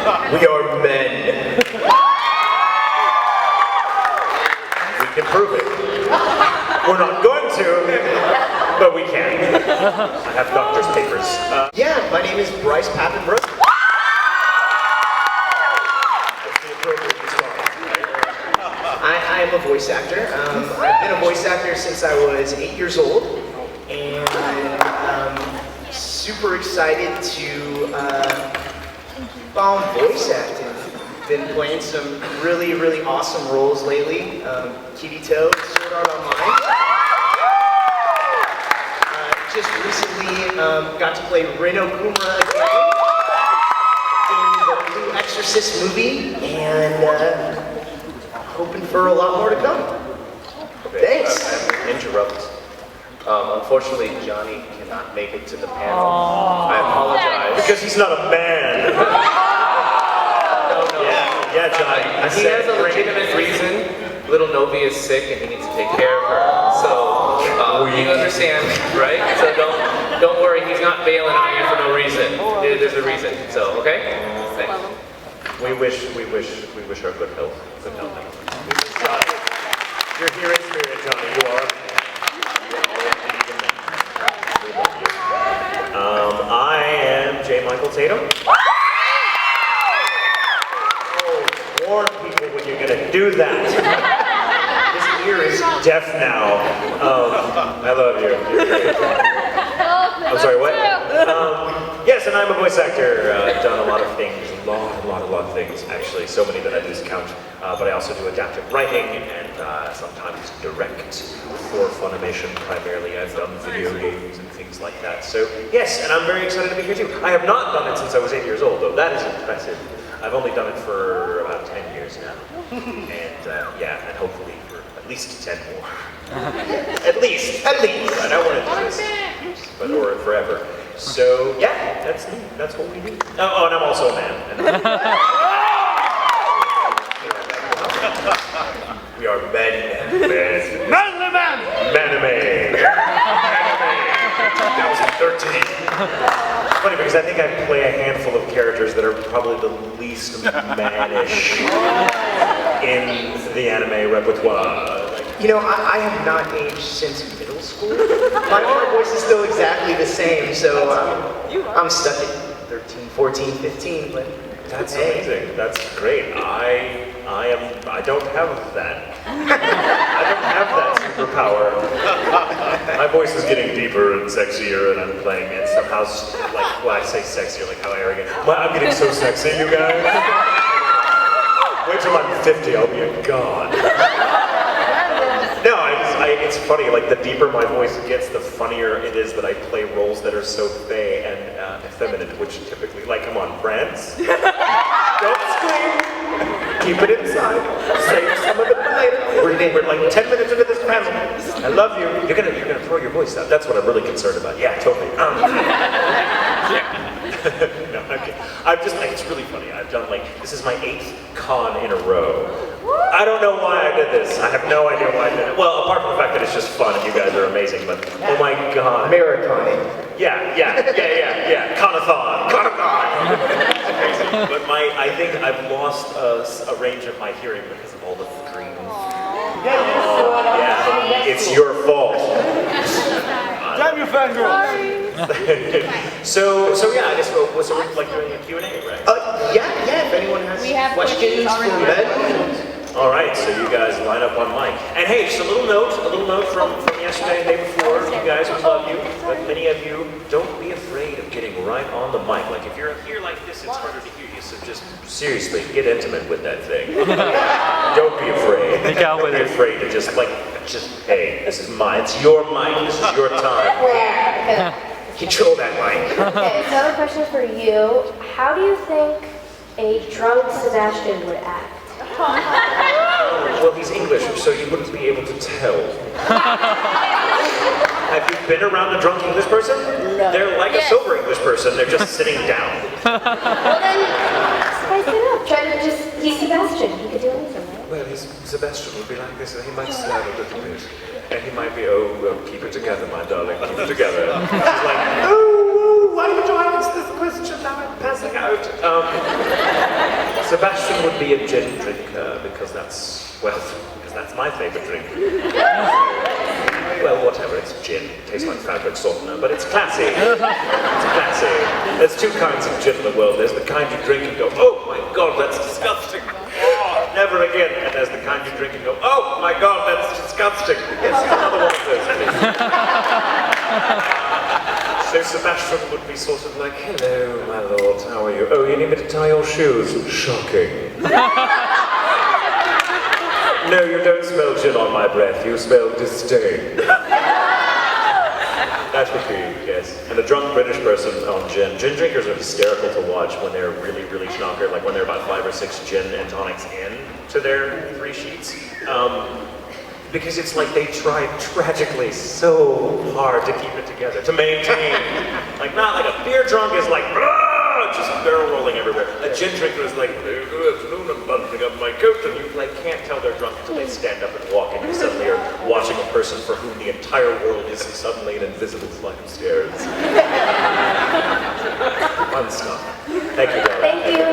We are men. We can prove it. We're not going to, but we can. I have doctor's papers. Yeah, my name is Bryce Papenbrook. That's the appropriate response. I am a voice actor. I've been a voice actor since I was 8 years old, and I'm super excited to keep on voice acting. Been playing some really, really awesome roles lately. Kirito, Sword Art Online. Just recently got to play Reno Kumura again in the Blue Exorcist movie, and hoping for a lot more to come. Thanks. I have to interrupt. Unfortunately, Johnny cannot make it to the panel. I apologize. Because he's not a man. Yeah, Johnny. He has a legitimate reason. Little Novi is sick and he needs to take care of her. So you understand, right? So don't worry. He's not bailing on you for no reason. There's a reason. So okay. Thanks. We wish her good health. Good health. You're here in spirit, Johnny. You are. I am J. Michael Tatum. Warn people when you're gonna do that. His ear is deaf now. I love you. You're great. I'm sorry, what? Yes, and I'm a voice actor. I've done a lot of things, a lot of things, actually. So many that I lose count. But I also do adaptive writing and sometimes direct for Funimation primarily. I've done video games and things like that. So yes, and I'm very excited to be here too. I have not done it since I was 8 years old, though. That is impressive. I've only done it for about 10 years now. And yeah, and hopefully for at least 10 more. At least. I don't want to do this, but or forever. So yeah, that's what we do. Oh, and I'm also a man. We are men. Manly man! Manime. 2013. Funny because I think I play a handful of characters that are probably the least mannish in the anime repertoire. You know, I have not aged since middle school. My voice is still exactly the same, so I'm stuck at 13, 14, 15, but that's amazing. That's great. I don't have that. I don't have that superpower. My voice is getting deeper and sexier, and I'm playing it somehow, like, when I say sexier, like how arrogant. I'm getting so sexy, you guys. Wait till I'm 50, I'll be a god. No, it's funny, like the deeper my voice gets, the funnier it is that I play roles that are so fey and effeminate, which typically, like, come on, friends? Don't scream. Keep it inside. Save some of it for later. We're like 10 minutes into this panel. I love you. You're gonna throw your voice out. That's what I'm really concerned about. Yeah, totally. No, okay. It's really funny. I've done this is my 8th con in a row. I don't know why I did this. I have no idea why I did it. Well, apart from the fact that it's just fun and you guys are amazing, but oh my god. Marathon. Yeah. Conathon. But I think I've lost a range of my hearing because of all the screams. Yeah, it's your fault. Damn you, fangirl! So yeah, I guess we're like doing a Q&A, right? Yeah, if anyone has questions for Ben. All right, so you guys line up on mic. And hey, just a little note from yesterday and the day before. You guys, we love you, but many of you, don't be afraid of getting right on the mic. Like if you're here like this, it's harder to hear you. So just seriously, get intimate with that thing. Don't be afraid. Don't be afraid to just hey, it's your mic. This is your time. Control that mic. Okay, so I have a question for you. How do you think a drunk Sebastian would act? Well, he's English, so you wouldn't be able to tell. Have you been around a drunk English person? No. They're like a sober English person, they're just sitting down. Well then, spice it up. Try to he's Sebastian. He could do anything, right? Well, Sebastian would be like this, and he might slap a little bit. And he might be, keep it together, my darling, keep it together. She's like, why would you ask this question? Now I'm passing out. Sebastian would be a gin drinker because that's my favorite drink. Well, whatever, it's gin. It tastes like fabric softener, but it's classy. It's classy. There's two kinds of gin in the world. There's the kind you drink and go, oh my god, that's disgusting. Oh, never again. And there's the kind you drink and go, oh my god, that's disgusting. Yes, another one of those, please. So Sebastian would be sort of like, hello, my lord, how are you? Oh, you need me to tie your shoes? Shocking. No, you don't smell gin on my breath, you smell disdain. That would be, yes. And a drunk British person on gin. Gin drinkers are hysterical to watch when they're really, really schnockered, like when they're about 5 or 6 gin and tonics in to their 3 sheets. Because it's like they try tragically so hard to keep it together, to maintain. Like, not like a beer drunk is like, just barrel rolling everywhere. A gin drinker is like, good afternoon, I'm buttoning up my coat, and you like can't tell they're drunk until they stand up and walk, and you suddenly are watching a person for whom the entire world is suddenly an invisible flight of stairs. Fun stuff. Thank you, Dara. Thank you.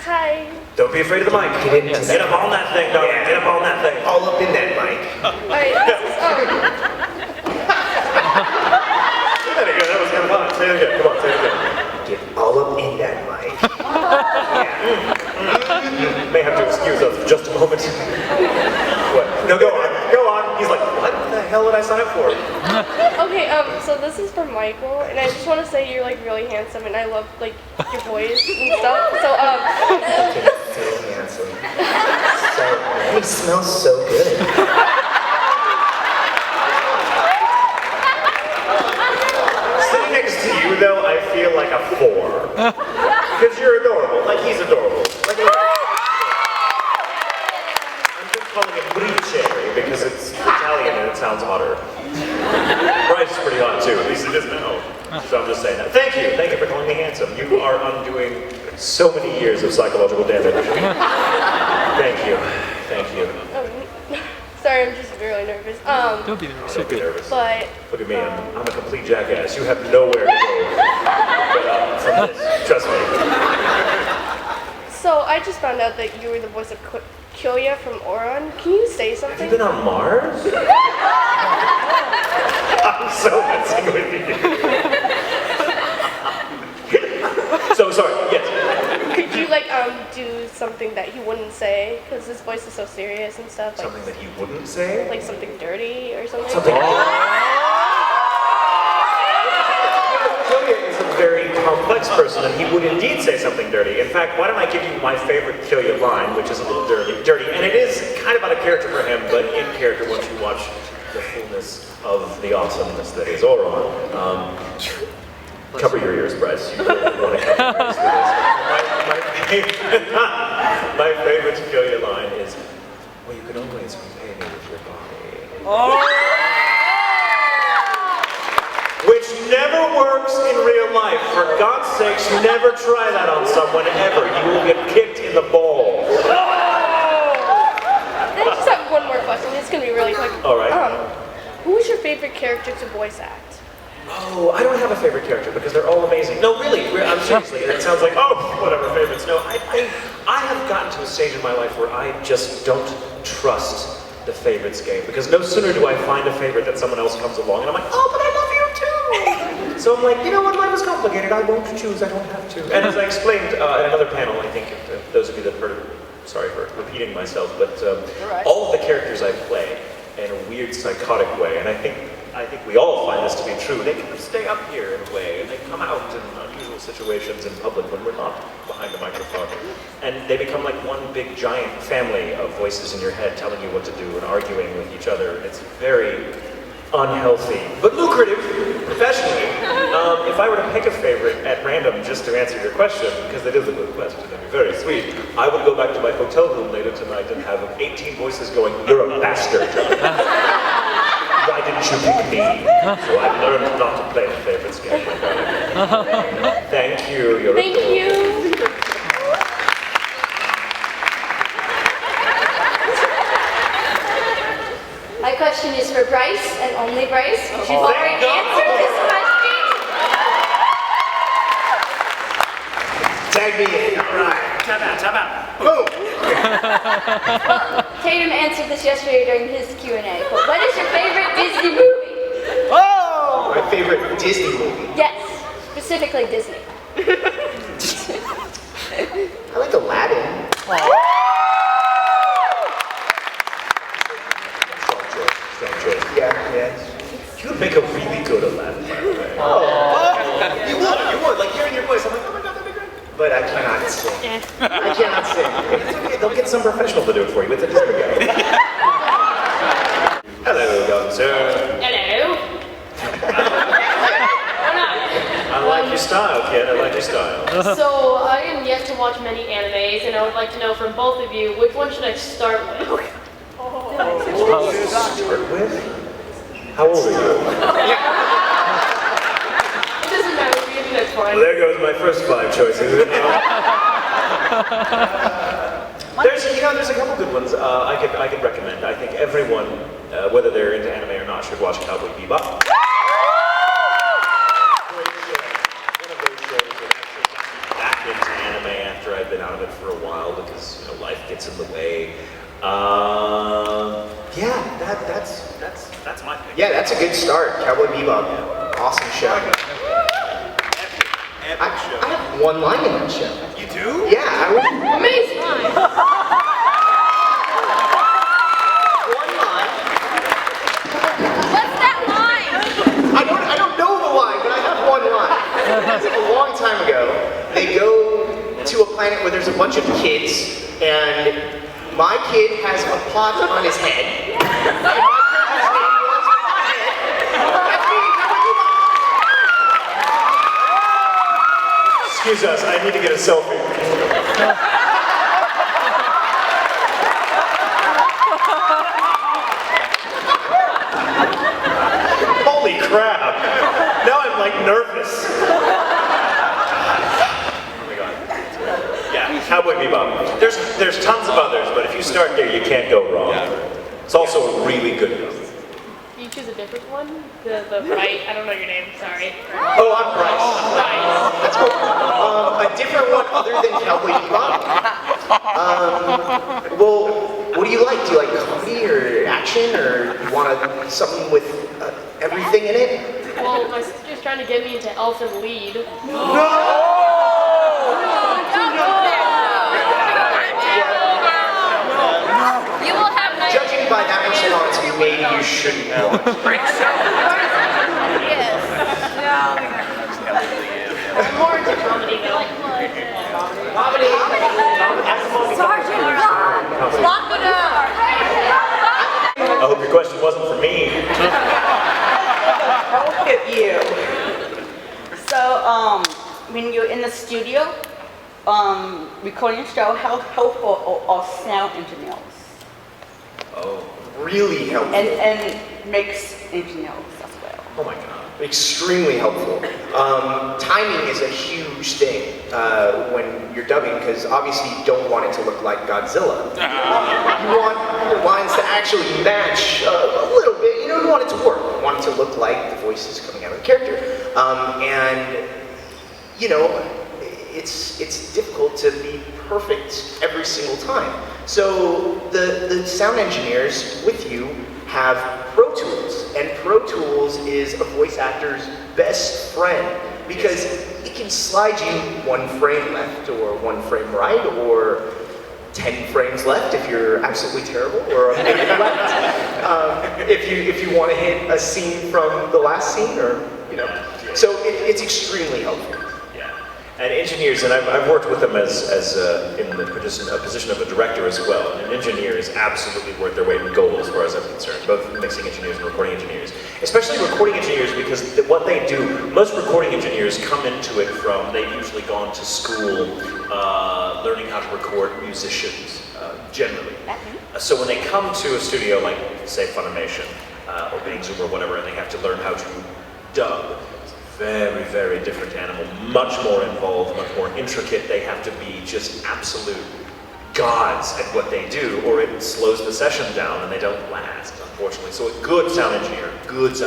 Hi. Don't be afraid of the mic. Get up on that thing, darling. Get up on that thing. All up in that mic. Alright, this is, There you go. That was kind of fun. Say it again. Come on, say it again. Get all up in that mic. May have to excuse us for just a moment. What? No, go on. Go on. He's like, what the hell did I sign up for? Okay, so this is for Michael, and I just want to say you're like really handsome, and I love like your voice and stuff. So So handsome. He smells so good. Sitting next to you, though, I feel like a 4. Because you're adorable. Like, he's adorable. Like, I'm just calling it Brice because it's Italian and it sounds hotter. Bryce is pretty hot, too. At least it is now. So I'm just saying that. Thank you. Thank you for calling me handsome. You are undoing so many years of psychological damage. Thank you. Thank you. sorry, I'm just really nervous. Don't be nervous. Don't be nervous. But look at me. I'm a complete jackass. You have nowhere to go but, from this. Trust me. so I just found out that you were the voice of Kyoya from Oron. Can you say something? Have you been on Mars? I'm so messing with you. So sorry. Yes. Could you like do something that he wouldn't say? Because his voice is so serious and stuff. Like, Something that he wouldn't say? like something dirty or something. Something. Kyoya is a very complex person, and he would indeed say something dirty. In fact, why don't I give you my favorite Kyoya line, which is a little dirty, and it is kind of out of character for him, but in character once you watch the fullness of the awesomeness that is Oron. Cover your ears, Bryce. You really want to cover your ears for this. My favorite Kyoya line is, well, you can always repay me with your body. Which never works in real life. For God's sakes, never try that on someone ever. You will get kicked in the balls. I just have one more question. It's gonna be really quick. All right. Who is your favorite character to voice act? Oh, I don't have a favorite character because they're all amazing. No, really, I'm seriously. It sounds like, oh, whatever favorites. No, I have gotten to a stage in my life where I just don't trust the favorites game, because no sooner do I find a favorite that someone else comes along and I'm like, oh, but I love you too. So I'm like, you know what, life is complicated. I won't choose. I don't have to. And as I explained in another panel, I think those of you that heard it, sorry for repeating myself, but all of the characters I play in a weird psychotic way, and I think we all find this to be true. They kind of stay up here in a way, and they come out in unusual situations in public when we're not behind a microphone. And they become like one big giant family of voices in your head telling you what to do and arguing with each other. It's very unhealthy, but lucrative professionally. If I were to pick a favorite at random just to answer your question, because it is a good question and be very sweet, I would go back to my hotel room later tonight and have 18 voices going, "You're a bastard." Why didn't you pick me? So I've learned not to play the favorites game, my darling. Thank you. You're Thank you. My question is for Bryce and only Bryce. You've already answered this question. Tatum answered this yesterday during his Q&A. But what is your favorite Disney movie? Oh! My favorite Disney movie. Yes, specifically Disney. I like Aladdin. Strong choice. Yeah. You would make a really good Aladdin, by the way. Oh. You would. Like hearing your voice, I'm like, oh my god, that'd be great. But I cannot sing. I cannot sing. It's okay, they'll get some professional to do it for you. It's a Disney guy. Hello, young sir. Hello. I like your style, kid. I like your style. So I am yet to watch many animes, and I would like to know from both of you, which one should I start with? Start with? How old are you? It doesn't matter to me, that's fine. Well, there goes my first 5 choices. There's a couple good ones I could recommend. I think everyone, whether they're into anime or not, should watch Cowboy Bebop. Great show. One of those shows that actually got me back into anime after I'd been out of it for a while because life gets in the way. Yeah, that's my pick. Yeah, that's a good start. Cowboy Bebop. Awesome show. I have one line in that show. You do? Yeah, I was Amazing! one line. What's that line? I don't know the line, but I have one line. It's a long time ago. They go to a planet where there's a bunch of kids, and my kid has a pot on his head. And my character's name was Pothead. That's me, Cowboy Bebop. Excuse us, I need to get a selfie. Holy crap! Now I'm like nervous. Oh my god. Yeah, Cowboy Bebop. There's tons of others, but if you start there, you can't go wrong. It's also a really good movie. You choose a different one? The right, I don't know your name, sorry. Oh, I'm Bryce. Right. That's cool. A different one other than Cowboy Bebop? Well, what do you like? Do you like comedy or action, or you want something with everything in it? Well, my sister's trying to get me into Elfin Lead. You will have nice. Judging by that response, maybe you shouldn't watch. Yes. I'm more into comedy though. Comedy. Sergeant Ron, lock it up. I hope your question wasn't for me. Look at you. So, when you're in the studio, recording a show, how helpful are sound engineers? Oh, really helpful. And mix engineers as well. Oh my god. Extremely helpful. Timing is a huge thing when you're dubbing, because obviously you don't want it to look like Godzilla. You want your lines to actually match a little bit. You want it to work. You want it to look like the voice is coming out of the character. And it's difficult to be perfect every single time. So the sound engineers with you have Pro Tools, and Pro Tools is a voice actor's best friend because it can slide you 1 frame left or 1 frame right or 10 frames left if you're absolutely terrible, or a minute left if you want to hit a scene from the last scene, or So it's extremely helpful. And engineers, and I've worked with them as in the position of a director as well. And an engineer is absolutely worth their weight in gold as far as I'm concerned, both mixing engineers and recording engineers. Especially recording engineers, because what they do, most recording engineers come into it from, they've usually gone to school learning how to record musicians, generally. So when they come to a studio like, say, Funimation, or Bing Zoom or whatever, and they have to learn how to dub, very, very different animal, much more involved, much more intricate. They have to be just absolute gods at what they do, or it slows the session down and they don't last, unfortunately. So a good sound engineer is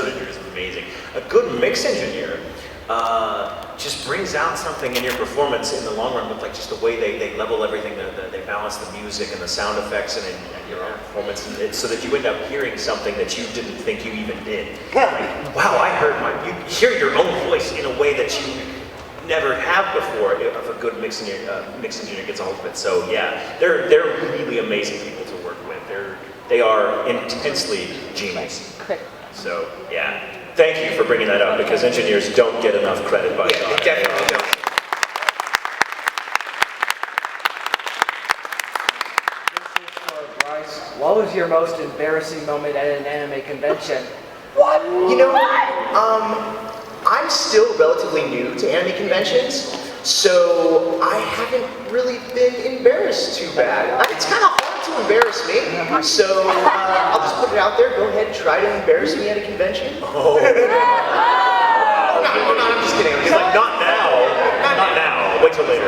amazing. A good mix engineer just brings out something in your performance in the long run with like just the way they level everything, they balance the music and the sound effects and your own performance, and so that you end up hearing something that you didn't think you even did. Like, wow, you hear your own voice in a way that you never have before if a good mix engineer gets a hold of it. So yeah, they're really amazing people to work with. They are intensely genius. So yeah, thank you for bringing that up because engineers don't get enough credit by God. Definitely don't. What was your most embarrassing moment at an anime convention? What? You know, I'm still relatively new to anime conventions, so I haven't really been embarrassed too bad. It's kind of hard to embarrass me, so I'll just put it out there. Go ahead, try to embarrass me at a convention. Oh. No, I'm just kidding. He's like, not now. Not now. Wait till later.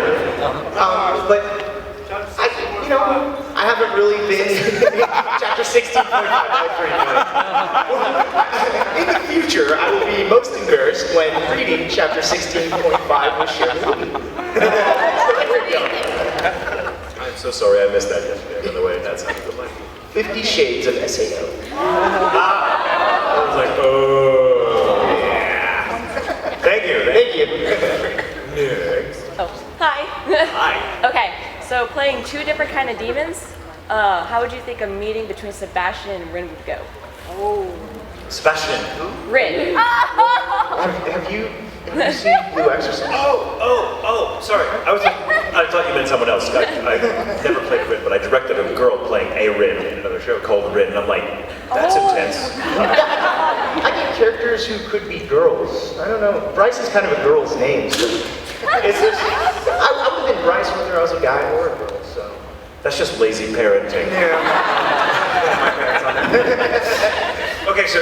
But I haven't really been chapter 16.5. In the future, I will be most embarrassed when reading chapter 16.5 with Sharon. I'm so sorry I missed that yesterday, by the way. That sounded like 50 Shades of SAO. I was like, oh, yeah. Thank you. Next. Oh, hi. Hi. Okay, so playing two different kind of demons, how would you think a meeting between Sebastian and Rin would go? Oh. Sebastian, who? Rin. Have you seen Blue Exorcist? Oh, sorry. I thought you meant someone else. I never played Rin, but I directed a girl playing a Rin in another show called Rin, and I'm like, that's intense. I get characters who could be girls. I don't know. Bryce is kind of a girl's name, so I would have been Bryce whether I was a guy or a girl, so. That's just lazy parenting. Yeah. Okay, so.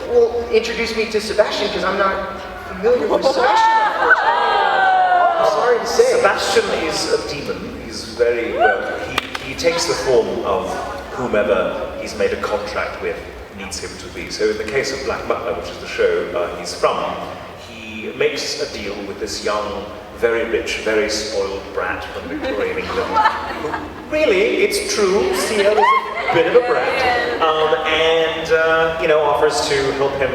Well, introduce me to Sebastian, because I'm not familiar with Sebastian, unfortunately. I'm sorry to say. Sebastian is a demon. He's very, well, he takes the form of whomever he's made a contract with needs him to be. So in the case of Black Butler, which is the show he's from, he makes a deal with this young, very rich, very spoiled brat from Victorian England, who really, it's true, CL is a bit of a brat, and offers to help him,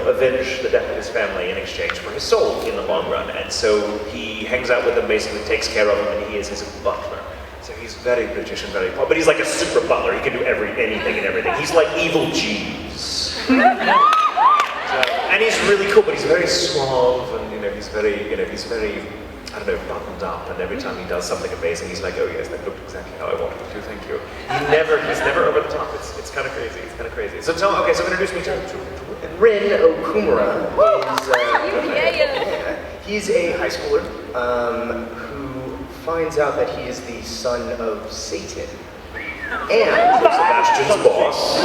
avenge the death of his family in exchange for his soul in the long run. And so he hangs out with him, basically takes care of him, and he is his butler. So he's very British and very poor, but he's like a super butler. He can do anything and everything. He's like evil Jeeves. And he's really cool, but he's very suave, and he's very, I don't know, buttoned up, and every time he does something amazing, he's like, oh yes, that looked exactly how I wanted it to, thank you. He's never over the top. It's kind of crazy. It's kind of crazy. So so introduce me to Rin Okumura is, he's a high schooler who finds out that he is the son of Satan. And Sebastian's boss.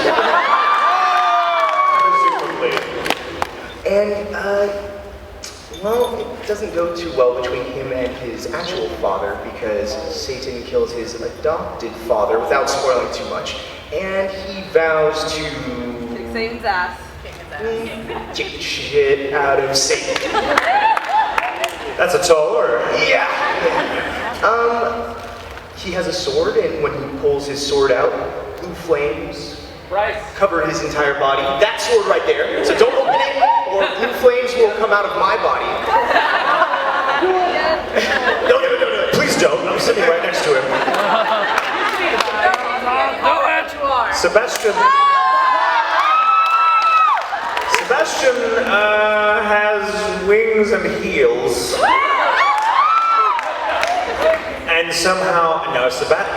And, well, it doesn't go too well between him and his actual father because Satan kills his adopted father without spoiling too much. And he vows to Kick Satan's ass. get shit out of Satan. That's a tall order. Yeah. He has a sword, and when he pulls his sword out, blue flames cover his entire body. That sword right there. So don't open it, or blue flames will come out of my body. No. Please don't. I'm sitting right next to him. Sebastian has wings and heels. And somehow,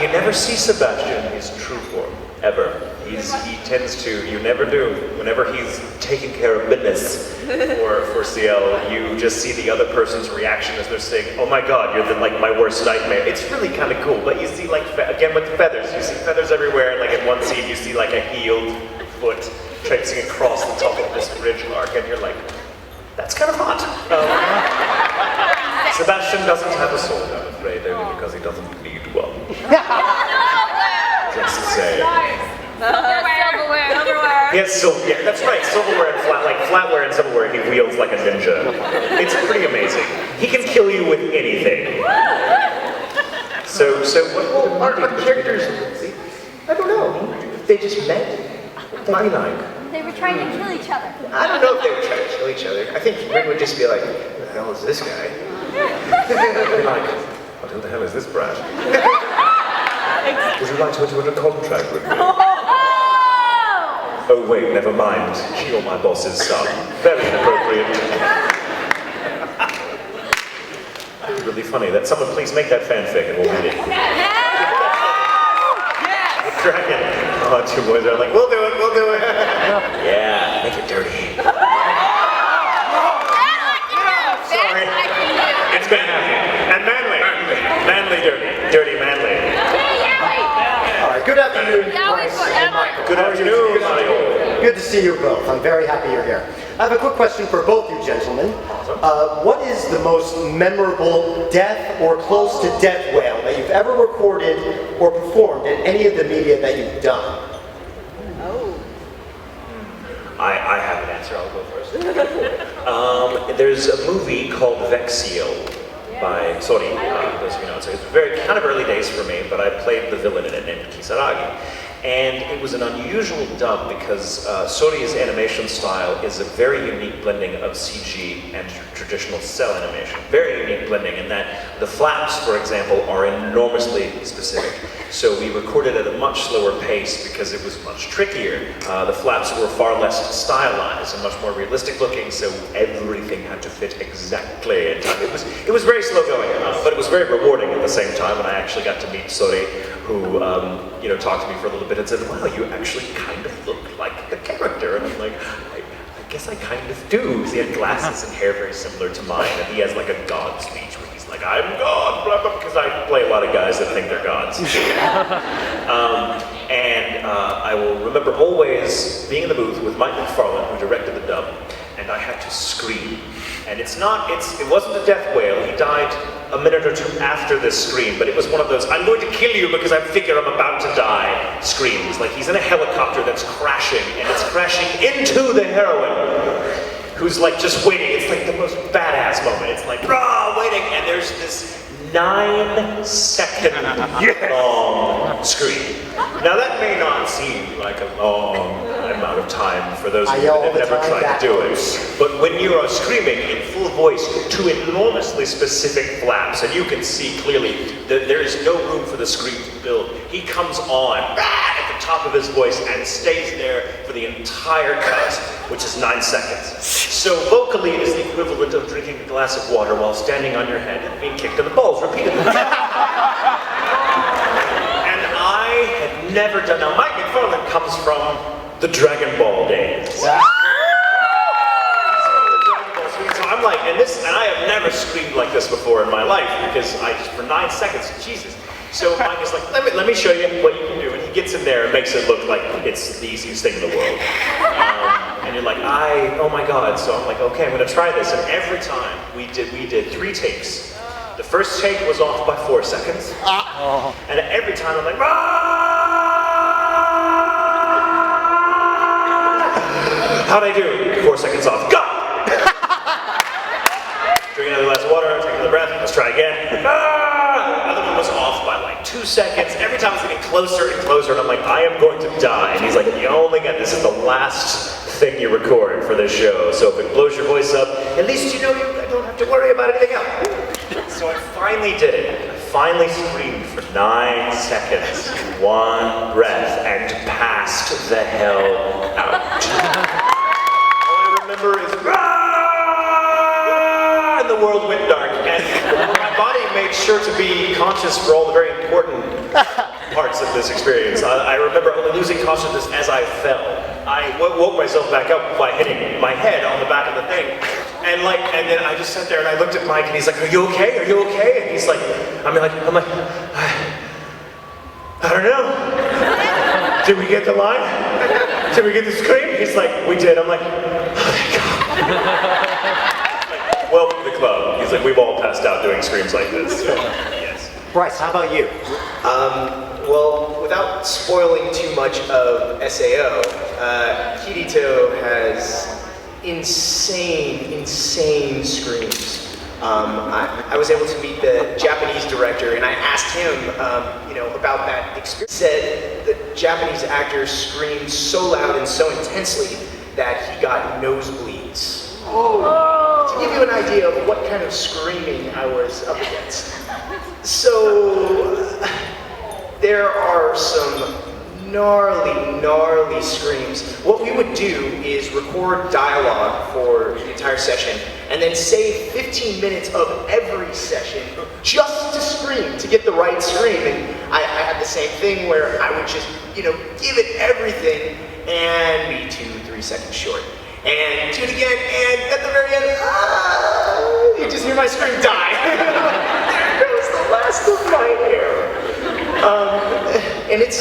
you never see Sebastian in his true form, ever. He tends to, you never do. Whenever he's taking care of business for CL, you just see the other person's reaction as they're saying, oh my god, you're my worst nightmare. It's really kind of cool, but you see again with the feathers, you see feathers everywhere, and in one scene you see a healed foot traipsing across the top of this bridge arc, and you're like, that's kind of hot. Sebastian doesn't have a sword, I'm afraid, only because he doesn't need one. Just to say. Silverware. silverware. Yes, yeah, that's right. Silverware and flatware and silverware. He wields like a ninja. It's pretty amazing. He can kill you with anything. So Well, our characters, I don't know. They just met. Why not? They were trying to kill each other. I don't know if they would try to kill each other. I think Rin would just be like, who the hell is this guy? Be like, what the hell is this brat? Would you like to enter into a contract with me? Oh wait, never mind. You're my boss's son. Very inappropriate. Really funny. That someone please make that fanfic and we'll read it. Dragon. Oh, two boys are like, we'll do it. Yeah, make it dirty. Sorry. It's been happy. And manly. Manly dirty manly. All right, good afternoon, Bryce and Michael. Good afternoon, Mario. Good to see you both. I'm very happy you're here. I have a quick question for both you gentlemen. What is the most memorable death or close to death wail that you've ever recorded or performed in any of the media that you've done? I have an answer. I'll go first. There's a movie called Vexio by Sori. Those of you know, so it's very kind of early days for me, but I played the villain in it named Kisaragi. And it was an unusual dub because Sori's animation style is a very unique blending of CG and traditional cell animation. Very unique blending in that the flaps, for example, are enormously specific. So we recorded at a much slower pace because it was much trickier. The flaps were far less stylized and much more realistic looking, so everything had to fit exactly in time. It was very slow going, but it was very rewarding at the same time when I actually got to meet Sori, who talked to me for a little bit and said, wow, you actually kind of look like the character. And I'm like, I guess I kind of do. He had glasses and hair very similar to mine, and he has like a god speech where he's like, I'm God, blah, blah, because I play a lot of guys that think they're gods. I will remember always being in the booth with Mike McFarlane, who directed the dub, and I had to scream. And it wasn't a death wail. He died a minute or two after this scream, but it was one of those, I'm going to kill you because I figure I'm about to die screams. Like he's in a helicopter that's crashing, and it's crashing into the heroine, who's like just waiting. It's like the most badass moment. It's like, rah, waiting, and there's this 9-second long scream. Now that may not seem like a long amount of time for those of you that have never tried to do it, but when you are screaming in full voice to enormously specific flaps, and you can see clearly that there is no room for the scream to build, he comes on at the top of his voice and stays there for the entire cut, which is 9 seconds. So vocally it is the equivalent of drinking a glass of water while standing on your head and being kicked in the balls repeatedly. And I had never done, now Mike McFarlane comes from the Dragon Ball days. So I'm like, and I have never screamed like this before in my life because for 9 seconds, Jesus. So Mike is like, let me show you what you can do. And he gets in there and makes it look like it's the easiest thing in the world. And you're like, oh my God. So I'm like, okay, I'm gonna try this. And every time we did 3 takes. The first take was off by 4 seconds. And every time I'm like, how'd I do? 4 seconds off, go! Drink another glass of water, take another breath, let's try again. Another one was off by like 2 seconds. Every time it's getting closer and closer, and I'm like, I am going to die. And he's like, you only get this is the last thing you record for this show. So if it blows your voice up, at least you know I don't have to worry about anything else. So I finally did it. I finally screamed for 9 seconds, 1 breath, and passed the hell out. All I remember is, and the world went dark. And my body made sure to be conscious for all the very important parts of this experience. I remember only losing consciousness as I fell. I woke myself back up by hitting my head on the back of the thing. And then I just sat there and I looked at Mike and he's like, are you okay? Are you okay? And he's like, I'm like, I don't know. Did we get the line? Did we get the scream? He's like, we did. I'm like, oh thank God. Like, welcome to the club. He's like, we've all passed out doing screams like this. Yes. Bryce, how about you? Well, without spoiling too much of SAO, Kirito has insane screams. I was able to meet the Japanese director, and I asked him, about that experience. He said the Japanese actor screamed so loud and so intensely that he got nosebleeds. To give you an idea of what kind of screaming I was up against. So, there are some gnarly screams. What we would do is record dialogue for the entire session and then save 15 minutes of every session just to scream, to get the right scream. And I had the same thing where I would just, give it everything and be 2-3 seconds short. And do it again, and at the very end, you just hear my scream die. There goes the last of my hair. And it's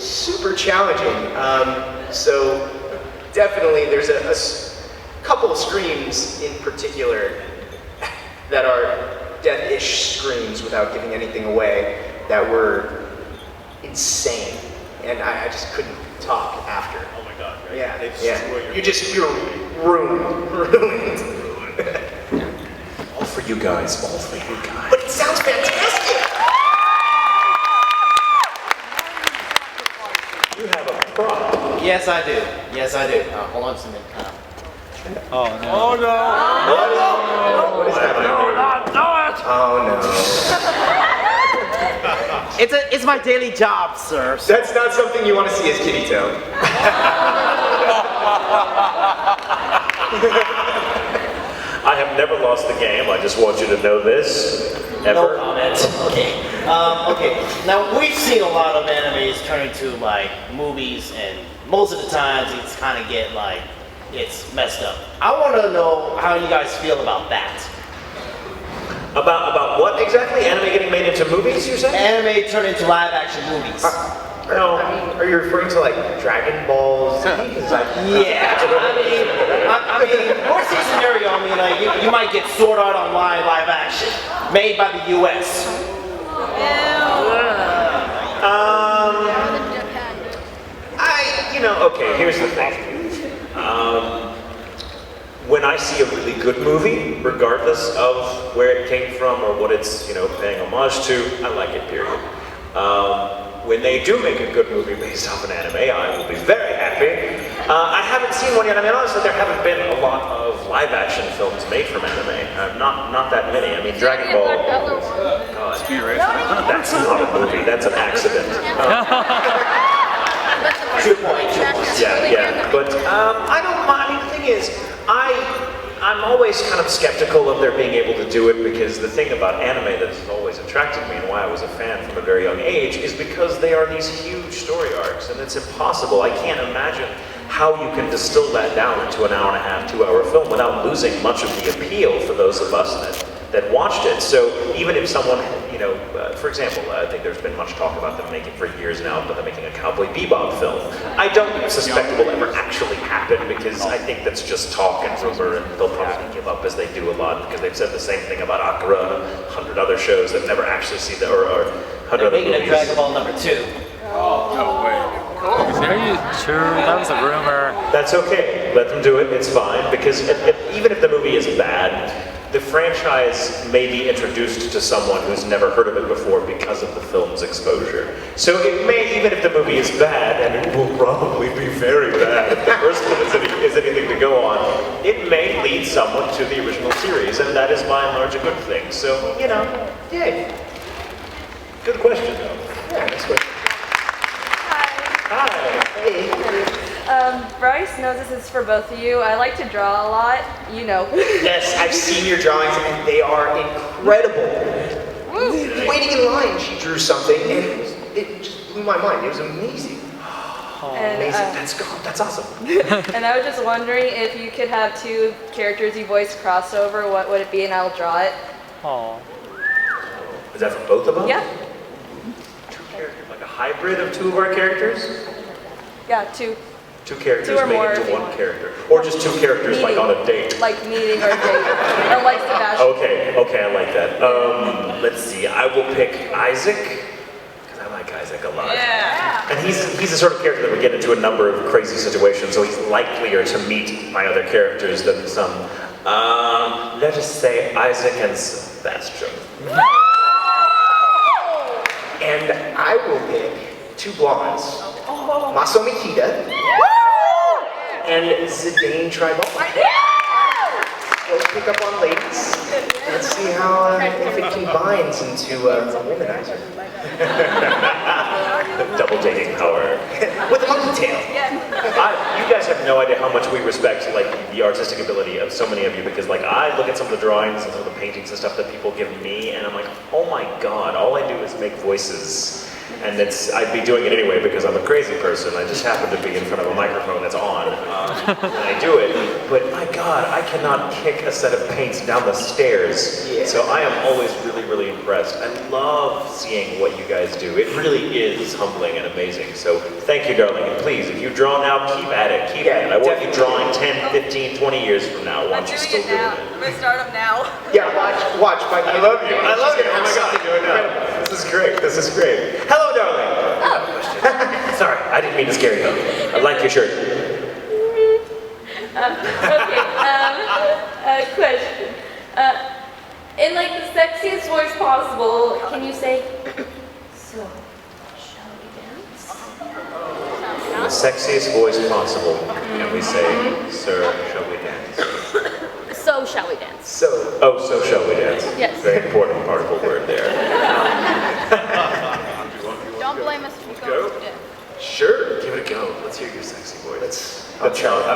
super challenging. So definitely there's a couple of screams in particular that are death-ish screams without giving anything away that were insane. And I just couldn't talk after. Oh my God, right? Yeah. You're ruined. All for you guys, all for you guys. But it sounds fantastic! You have a prop. Yes, I do. Hold on a minute. Oh no. What is happening? Oh no. It's my daily job, sir. That's not something you want to see as Kirito. I have never lost the game. I just want you to know this. Ever. No comment. Okay. Okay. Now we've seen a lot of animes turn into like movies, and most of the times it's kind of it's messed up. I want to know how you guys feel about that. About what exactly? Anime getting made into movies, you're saying? Anime turn into live action movies. Are you referring to like Dragon Ball Z? Yeah. I mean, worst case scenario, you might get Sword Art Online live action, made by the U.S. Okay, here's the thing. When I see a really good movie, regardless of where it came from or what it's, paying homage to, I like it, period. When they do make a good movie based off an anime, I will be very happy. I haven't seen one yet. Honestly, there haven't been a lot of live-action films made from anime. Not that many. Dragon Ball. God, that's not a movie. That's an accident. Good point. Yeah. But I don't mind. The thing is, I'm always kind of skeptical of their being able to do it, because the thing about anime that has always attracted me and why I was a fan from a very young age is because they are these huge story arcs, and it's impossible. I can't imagine how you can distill that down into an hour and a half, 2-hour film without losing much of the appeal for those of us that watched it. So even if someone, for example, I think there's been much talk about them making for years now, but they're making a Cowboy Bebop film. I don't suspect it will ever actually happen, because I think that's just talk and rumor, and they'll probably give up, as they do a lot, because they've said the same thing about Akira and 100 other shows that never actually see the, or 100 other movies. Making a Dragon Ball #2. Oh, no way. Are you sure? That was a rumor. That's okay. Let them do it. It's fine, because even if the movie is bad, the franchise may be introduced to someone who's never heard of it before because of the film's exposure. So it may, even if the movie is bad, and it will probably be very bad if the first one is anything to go on, it may lead someone to the original series, and that is by and large a good thing. So, yay. Good question, though. Yeah, next question. Hi. Hey. Bryce knows this is for both of you. I like to draw a lot, Yes, I've seen your drawings, and they are incredible. Waiting in line, she drew something, and it just blew my mind. It was amazing. And, Amazing. That's awesome. and I was just wondering if you could have two characters you voice crossover, what would it be, and I'll draw it. Oh. Is that for both of them? Yeah. Two characters, like a hybrid of two of our characters? Yeah, two. Two characters Two or made more, into if you one want. character. Or just two characters like on a date. Like meeting or date. Or like Sebastian. Okay, I like that. Let's see, I will pick Isaac, because I like like Isaac a lot. Yeah. And he's the sort of character that would get into a number of crazy situations, so he's likelier to meet my other characters than some, let us say, Isaac and Sebastian. And I will pick 2 blondes, Maso Mikita and Zidane Tribal. We'll pick up on ladies. Let's see how if it combines into a womanizer. Double dating power. With a monkey tail. You guys have no idea how much we respect like the artistic ability of so many of you, because like I look at some of the drawings and some of the paintings and stuff that people give me, and I'm like, oh my god, all I do is make voices. And I'd be doing it anyway because I'm a crazy person. I just happen to be in front of a microphone that's on, and I do it. But my God, I cannot kick a set of paints down the stairs. Yeah. So I am always really, really impressed. I love seeing what you guys do. It really is humbling and amazing. So thank you, darling. And please, if you draw now, keep at it. Keep at it. I want you drawing 10, 15, 20 years from now. I want you still doing it. I'm gonna start them now. Yeah, watch. I love you. I love you. Oh my God, do it now. This is great. This is great. Hello, darling. Sorry, I didn't mean to scare you. I like your shirt. Question. In like the sexiest voice possible, can you say, so, shall we dance? In the sexiest voice possible, can we say, sir, shall we dance? So shall we dance? So shall we dance? Yes. Very important particle word there. Don't blame us if we Go? Sure, give it a go. Let's hear your sexy voice. I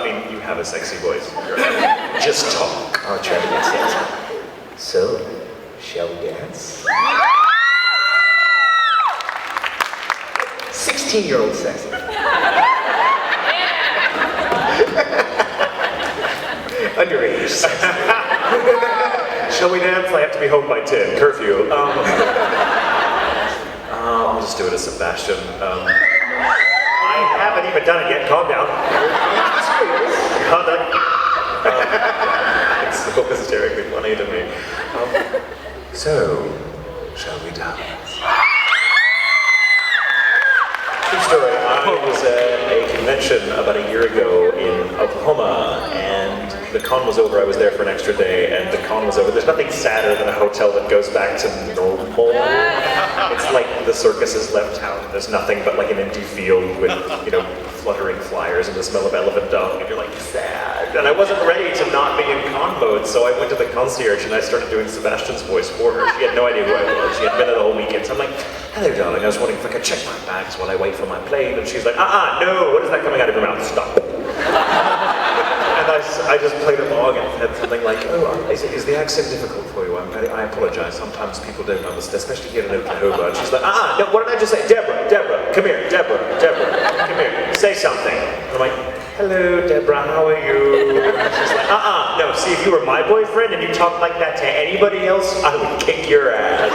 mean, you have a sexy voice. Just talk. I'll try to get sexy. So, shall we dance? 16-year-old sexy. Underage sexy. Shall we dance? I have to be home by 10. Curfew. I'll just do it as Sebastian. I haven't even done it yet. Calm down. Calm down. It's so hysterically funny to me. So, shall we dance? True story. I was at a convention about a year ago in Oklahoma, and the con was over. I was there for an extra day, and the con was over. There's nothing sadder than a hotel that goes back to normal. It's like the circus has left town. There's nothing but like an empty field with, fluttering flyers and the smell of elephant dung, and you're like, sad. And I wasn't ready to not be in con mode, so I went to the concierge and I started doing Sebastian's voice for her. She had no idea who I was. She had been there the whole weekend. So I'm like, hello, darling. I was wondering if I could check my bags while I wait for my plane. And she's like, no. What is that coming out of your mouth? Stop. And I just played along and said something like, is the accent difficult for you? I apologize. Sometimes people don't understand, especially here in Oklahoma. And she's like, no, what did I just say? Deborah, come here. Deborah, come here. Say something. And I'm like, hello, Deborah, how are you? And she's like, no, see, if you were my boyfriend and you talked like that to anybody else, I would kick your ass.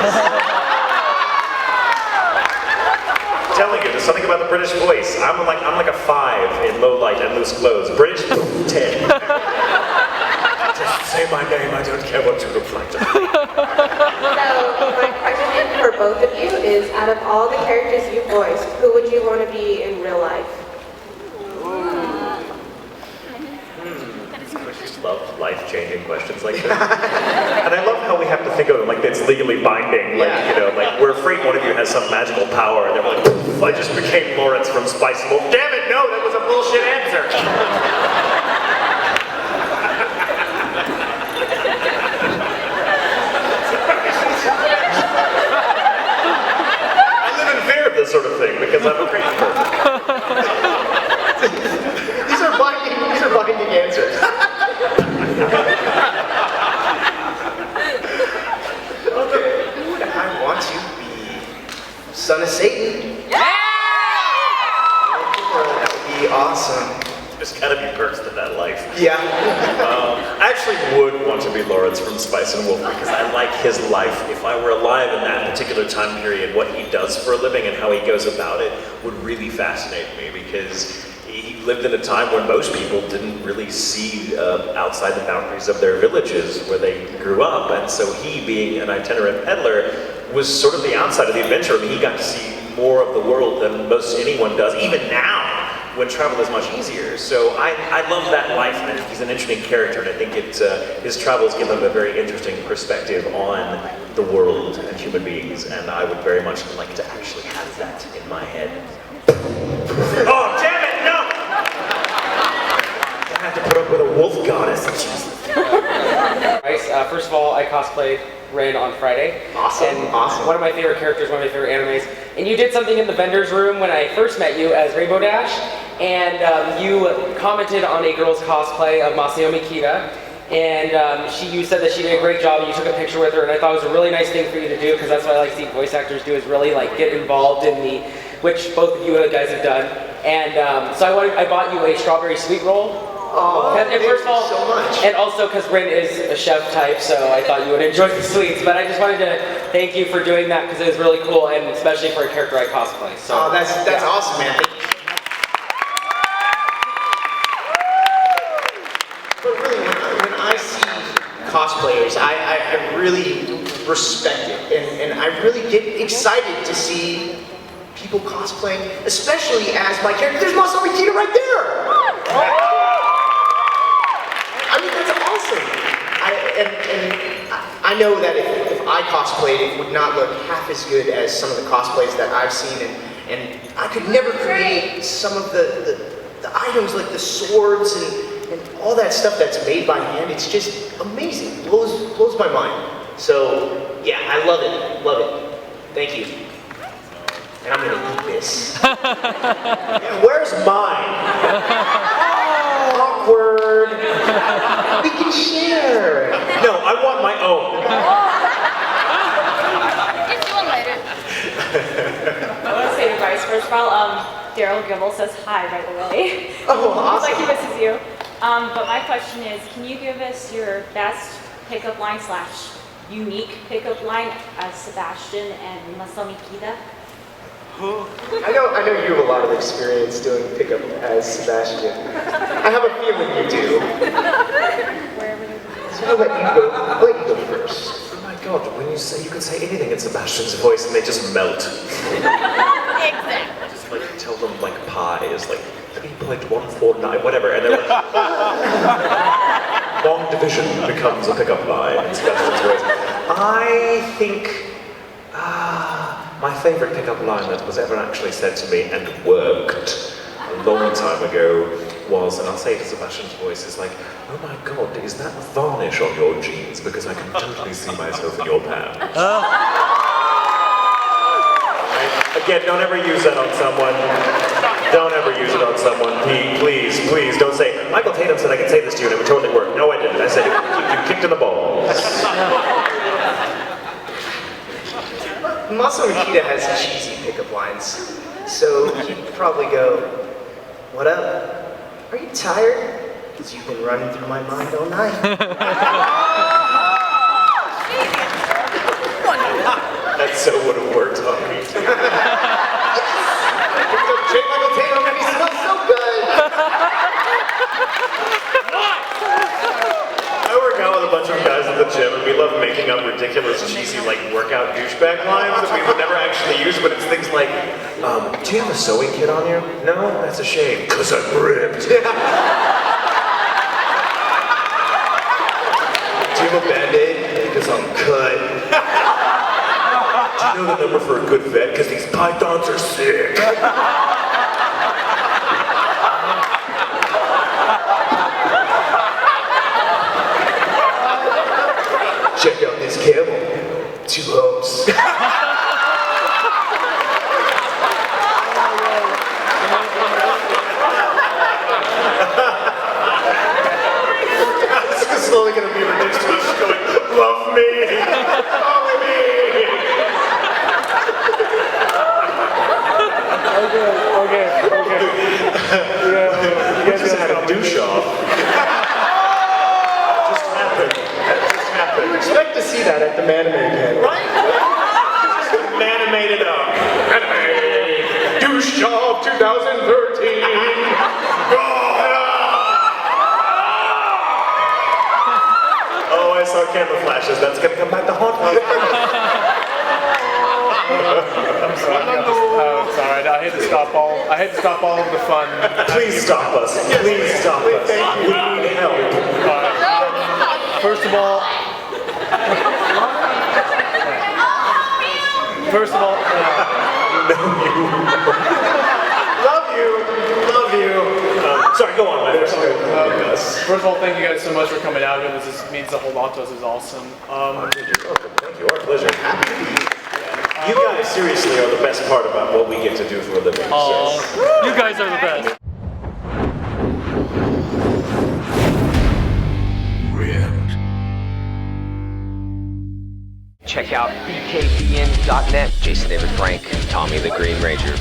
I'm telling you, there's something about the British voice. I'm like a 5 in low light and loose clothes. British, 10. Just say my name, I don't care what you look like. So, my question for both of you is, out of all the characters you voiced, who would you want to be in real life? I just love life-changing questions like this. And I love how we have to think of it like it's legally binding. Like, like we're afraid one of you has some magical power, and they're like, I just became Lawrence from Spice Wolf. Damn it, no, that was a bullshit answer. I live in fear of this sort of thing because I'm a crazy person. These are binding answers. Okay, I want to be son of Satan. Yeah! That would be awesome. There's gotta be perks to that life. Yeah. I actually would want to be Lawrence from Spice and Wolf because I like his life. If I were alive in that particular time period, what he does for a living and how he goes about it would really fascinate me, because he lived in a time when most people didn't really see outside the boundaries of their villages where they grew up, and so he, being an itinerant peddler, was sort of the outside of the adventure. I mean, he got to see more of the world than most anyone does, even now, when travel is much easier. So I love that life, and I think he's an interesting character, and I think his travels give him a very interesting perspective on the world and human beings, and I would very much like to actually have that in my head. Oh, damn it, no! I have to put up with a wolf goddess. First of all, I cosplayed Ren on Friday. Awesome, awesome. One of my favorite characters, one of my favorite animes. And you did something in the vendor's room when I first met you as Rainbow Dash, and you commented on a girl's cosplay of Masao Mikita, and you said that she did a great job, and you took a picture with her, and I thought it was a really nice thing for you to do, because that's what I like seeing voice actors do, is really like get involved in the, which both of you guys have done. And so I bought you a strawberry sweet roll. Oh, and first of all, so much. And also because Rin is a chef type, so I thought you would enjoy the sweets. But I just wanted to thank you for doing that because it was really cool, and especially for a character I cosplay. So, oh, that's awesome, man. But really, when I see cosplayers, I really respect it, and I really get excited to see people cosplaying, especially as my character. There's Masao Mikita right there! I mean, that's awesome. I know that if I cosplayed, it would not look half as good as some of the cosplays that I've seen, and I could never create some of the items like the swords and all that stuff that's made by hand. It's just amazing. It blows my mind. So, yeah, I love it. Love it. Thank you. And I'm gonna eat this. Yeah, where's mine? Awkward. We can share. No, I want my own. Get you one later. I want to say to Bryce, first of all, Daryl Gibble says hi, by the way. Oh, awesome. Looks like he misses you. But my question is, can you give us your best pickup line / unique pickup line as Sebastian and Masao Mikita? I know you have a lot of experience doing pickup as Sebastian. I have a feeling you do. So I'll let you go first. Oh my god, when you say, you can say anything in Sebastian's voice and they just melt. Exactly. Just like tell them like pie is like 3.149, whatever, and they're like, long division becomes a pickup line in Sebastian's voice. I think, my favorite pickup line that was ever actually said to me and worked a long time ago was, and I'll say it in Sebastian's voice, is like, oh my god, is that varnish on your jeans? Because I can totally see myself in your pants. Again, don't ever use that on someone. Don't ever use it on someone. Please, please, don't say, Michael Tatum said I could say this to you and it would totally work. No, I didn't. I said, you kicked in the balls. Masao Mikita has cheesy pickup lines, so he'd probably go, what up? Are you tired? Because you've been running through my mind all night. That so would have worked on me. Yes! J. Michael Tatum, and he smells so good! I work out with a bunch of guys at the gym, and we love making up ridiculous, cheesy, like, workout douchebag lines that we would never actually use, but it's things like, do you have a sewing kit on you? No? That's a shame, because I'm ripped. Do you have a Band-Aid? Because I'm cut. Do you know the number for a good vet? Because these pythons are sick. Check out this camel. 2 humps. This is slowly going to be reduced to us going, love me, follow me. Okay. We just had a douche off. Just happened. You expect to see that at the Manime again, right? Manimated up. Anime. Douche off 2013. Oh, I saw camera flashes. That's gonna come back to haunt me. I'm sorry. I had to stop all of the fun. Please stop us. Please stop us. We need help. First of all, Love you. Sorry, go on, man. first of all, thank you guys so much for coming out here. This means a whole lot to us. It's awesome. You're welcome. Thank you. Our pleasure. Happy to be here. You guys seriously are the best part about what we get to do for a living. You guys are the best. Check out bkbn.net. Jason David Frank, Tommy the Green Ranger.